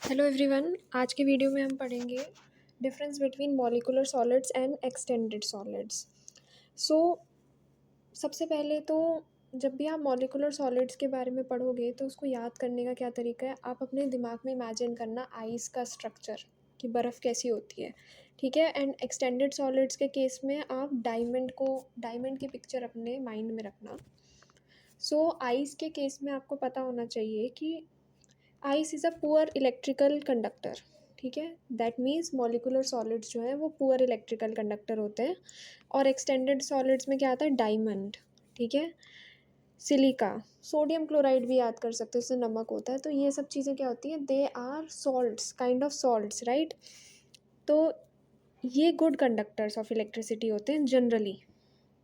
Hello everyone. आज के video में हम पढ़ेंगे difference between molecular solids and extended solids. So सबसे पहले तो जब भी आप मॉलिक्यूलर सॉलिड्स के बारे में पढ़ोगे तो उसको याद करने का क्या तरीका है, आप अपने दिमाग में इमेजिन करना आइस का स्ट्रक्चर कि बर्फ़ कैसी होती है, ठीक है। एंड एक्सटेंडेड सॉलिड्स के केस में आप डायमंड की पिक्चर अपने माइंड में रखना। आइस के केस में आपको पता होना चाहिए कि ice is a poor electrical conductor, ठीक है। दैट मीन्स मॉलिक्यूलर सॉलिड्स जो हैं वो पुअर इलेक्ट्रिकल कंडक्टर होते हैं। और एक्सटेंडेड सॉलिड्स में क्या आता है, डायमंड, ठीक है, सिलिका, सोडियम क्लोराइड भी याद कर सकते हो, इससे नमक होता है। तो ये सब चीज़ें क्या होती हैं, they are salts, kind of salts, right. तो ये गुड कंडक्टर्स ऑफ इलेक्ट्रिसिटी होते हैं जनरली,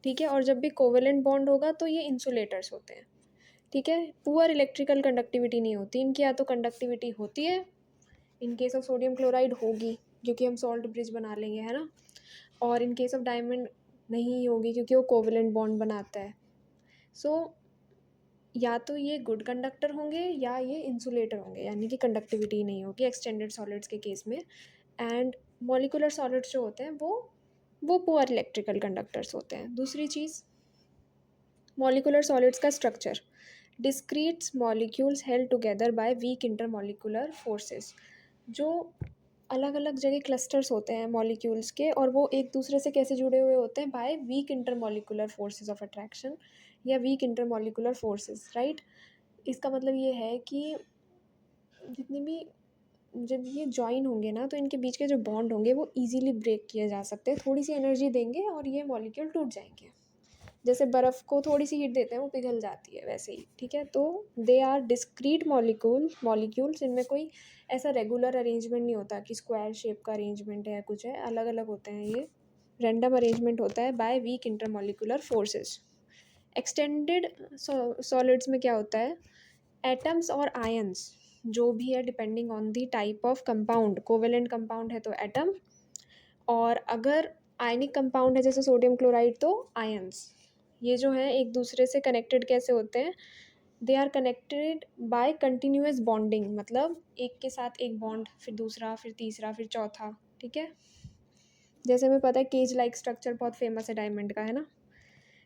ठीक है। और जब भी कोवेलेंट बॉन्ड होगा तो ये इंसुलेटर्स होते हैं, ठीक है। पुअर इलेक्ट्रिकल कंडक्टिविटी नहीं होती इनकी, या तो कंडक्टिविटी होती है, in case of sodium chloride होगी क्योंकि हम सॉल्ट ब्रिज बना लेंगे, है ना। और इन केस ऑफ डायमंड नहीं होगी क्योंकि वो कोवेलेंट बॉन्ड बनाता है। सो या तो ये गुड कंडक्टर होंगे या ये इंसुलेटर होंगे, यानी कि कंडक्टिविटी नहीं होगी एक्सटेंडेड सॉलिड्स के केस में। एंड मॉलिक्यूलर सॉलिड्स जो होते हैं वो पुअर इलेक्ट्रिकल कंडक्टर्स होते हैं। दूसरी चीज़, मॉलिक्यूलर सॉलिड्स का structure, discrete molecules held together by weak intermolecular forces. जो अलग अलग जगह क्लस्टर्स होते हैं मॉलिक्यूल्स के, और वो एक दूसरे से कैसे जुड़े हुए होते हैं, by weak intermolecular forces of attraction या वीक इंटरमॉलिक्यूलर फोर्सेस, राइट। इसका मतलब ये है कि जितने भी जब ये जॉइन होंगे ना तो इनके बीच के जो बॉन्ड होंगे वो इजीली ब्रेक किए जा सकते हैं, थोड़ी सी एनर्जी देंगे और ये मॉलिक्यूल टूट जाएंगे। जैसे बर्फ़ को थोड़ी सी हीट देते हैं वो पिघल जाती है, वैसे ही, ठीक है। तो दे आर डिस्क्रीट मॉलिक्यूल्स, इनमें कोई ऐसा रेगुलर अरेंजमेंट नहीं होता कि स्क्वायर शेप का अरेंजमेंट है, कुछ है, अलग अलग होते हैं, ये रैंडम अरेंजमेंट होता है by weak intermolecular forces. Extended solids में क्या होता है, एटम्स और आयंस जो भी है depending on the type of compound, covalent compound है तो एटम, और अगर आयनिक कंपाउंड है जैसे सोडियम क्लोराइड तो आयंस। ये जो हैं एक दूसरे से कनेक्टेड कैसे होते हैं, they are connected by continuous bonding, मतलब एक के साथ एक बॉन्ड, फिर दूसरा, फिर तीसरा, फिर चौथा, ठीक है। जैसे हमें पता है केज लाइक स्ट्रक्चर बहुत फेमस है डायमंड का, है ना।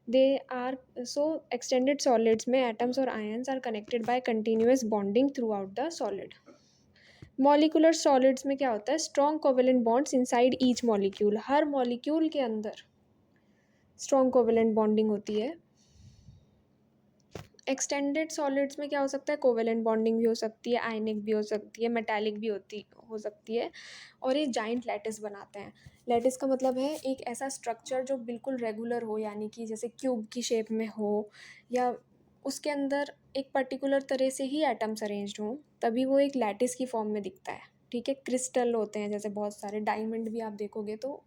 They are so extended solids में एटम्स और ions are connected by continuous bonding throughout the solid. Molecular solids में क्या होता है, strong covalent bonds inside each molecule, हर मॉलिक्यूल के अंदर स्ट्रॉन्ग कोवेलेंट बॉन्डिंग होती है। एक्सटेंडेड सॉलिड्स में क्या हो सकता है, कोवेलेंट बॉन्डिंग भी हो सकती है, आयनिक भी हो सकती है, मेटालिक भी हो सकती है। और ये जाइंट लैटिस बनाते हैं। लैटिस का मतलब है एक ऐसा स्ट्रक्चर जो बिल्कुल रेगुलर हो, यानी कि जैसे क्यूब की शेप में हो, या उसके अंदर एक पर्टिकुलर तरह से ही एटम्स अरेंज्ड हों, तभी वो एक लैटिस की फॉर्म में दिखता है, ठीक है। क्रिस्टल होते हैं जैसे बहुत सारे, डायमंड भी आप देखोगे तो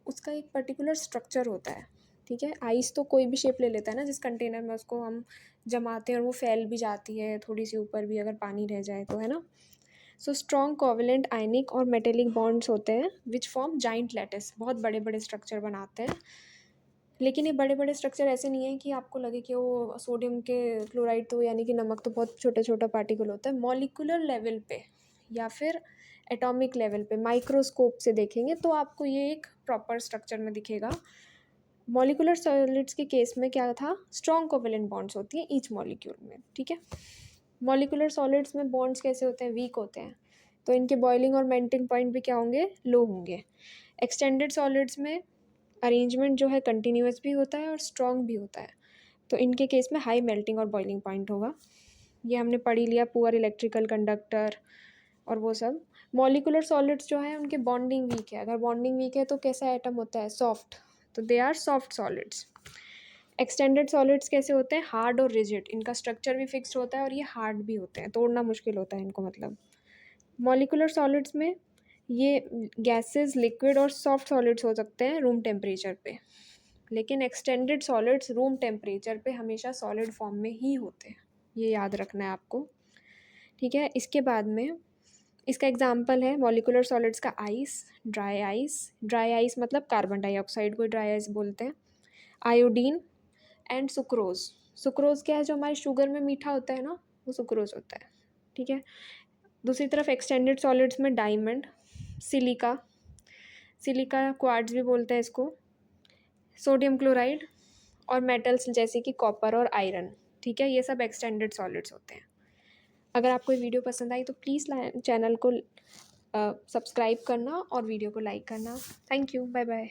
उसका एक पर्टिकुलर स्ट्रक्चर होता है, ठीक है। आइस तो कोई भी शेप ले लेता है ना, जिस कंटेनर में उसको हम जमाते हैं और वो फैल भी जाती है थोड़ी सी ऊपर भी अगर पानी रह जाए तो, है ना। सो स्ट्रॉन्ग कोवेलेंट आयनिक और मेटेलिक बॉन्ड्स होते हैं विच फॉर्म जाइंट लैटिस, बहुत बड़े बड़े स्ट्रक्चर बनाते हैं। लेकिन ये बड़े बड़े स्ट्रक्चर ऐसे नहीं है कि आपको लगे कि वो सोडियम के क्लोराइड तो यानी कि नमक तो बहुत छोटा छोटा पार्टिकल होता है। मॉलिक्यूलर लेवल पे या फिर एटॉमिक लेवल पे माइक्रोस्कोप से देखेंगे तो आपको ये एक प्रॉपर स्ट्रक्चर में दिखेगा। मॉलिक्यूलर सॉलिड्स के केस में क्या था, स्ट्रॉन्ग कोवेलेंट बॉन्ड्स होती हैं ईच मॉलिक्यूल में, ठीक है। मॉलिक्यूलर सॉलिड्स में बॉन्ड्स कैसे होते हैं, वीक होते हैं, तो इनके बॉइलिंग और मेल्टिंग पॉइंट भी क्या होंगे, लो होंगे। एक्सटेंडेड सॉलिड्स में अरेंजमेंट जो है कंटिन्यूअस भी होता है और स्ट्रॉन्ग भी होता है, तो इनके केस में हाई मेल्टिंग और बॉइलिंग पॉइंट होगा। ये हमने पढ़ ही लिया, पुअर इलेक्ट्रिकल कंडक्टर और वो सब। मॉलिक्यूलर सॉलिड्स जो है उनके बॉन्डिंग वीक है, अगर बॉन्डिंग वीक है तो कैसा एटम होता है, सॉफ्ट, तो they are soft solids. Extended solids कैसे होते हैं, हार्ड और रिजिड, इनका स्ट्रक्चर भी फिक्स्ड होता है और ये हार्ड भी होते हैं, तोड़ना मुश्किल होता है इनको, मतलब। मॉलिक्यूलर सॉलिड्स में ये गैसेस, लिक्विड और सॉफ्ट सॉलिड्स हो सकते हैं रूम टेम्परेचर पे, लेकिन एक्सटेंडेड सॉलिड्स रूम टेम्परेचर पे हमेशा सॉलिड फॉर्म में ही होते हैं, ये याद रखना है आपको, ठीक है। इसके बाद में इसका एग्जांपल है मॉलिक्यूलर सॉलिड्स का आइस, ड्राई आइस मतलब कार्बन डाइऑक्साइड को ड्राई आइस बोलते हैं, आयोडीन एंड सुक्रोज। सुक्रोज क्या है, जो हमारे शुगर में मीठा होता है ना, वो सुक्रोज होता है, ठीक है। दूसरी तरफ एक्सटेंडेड सॉलिड्स में डायमंड, सिलिका, सिलिका क्वार्ट्ज भी बोलते हैं इसको, सोडियम क्लोराइड और मेटल्स जैसे कि कॉपर और आयरन। ठीक है, ये सब एक्सटेंडेड सॉलिड्स होते हैं। अगर आपको ये वीडियो पसंद आई तो प्लीज़ चैनल को सब्सक्राइब करना और वीडियो को लाइक करना। Thank you, bye bye.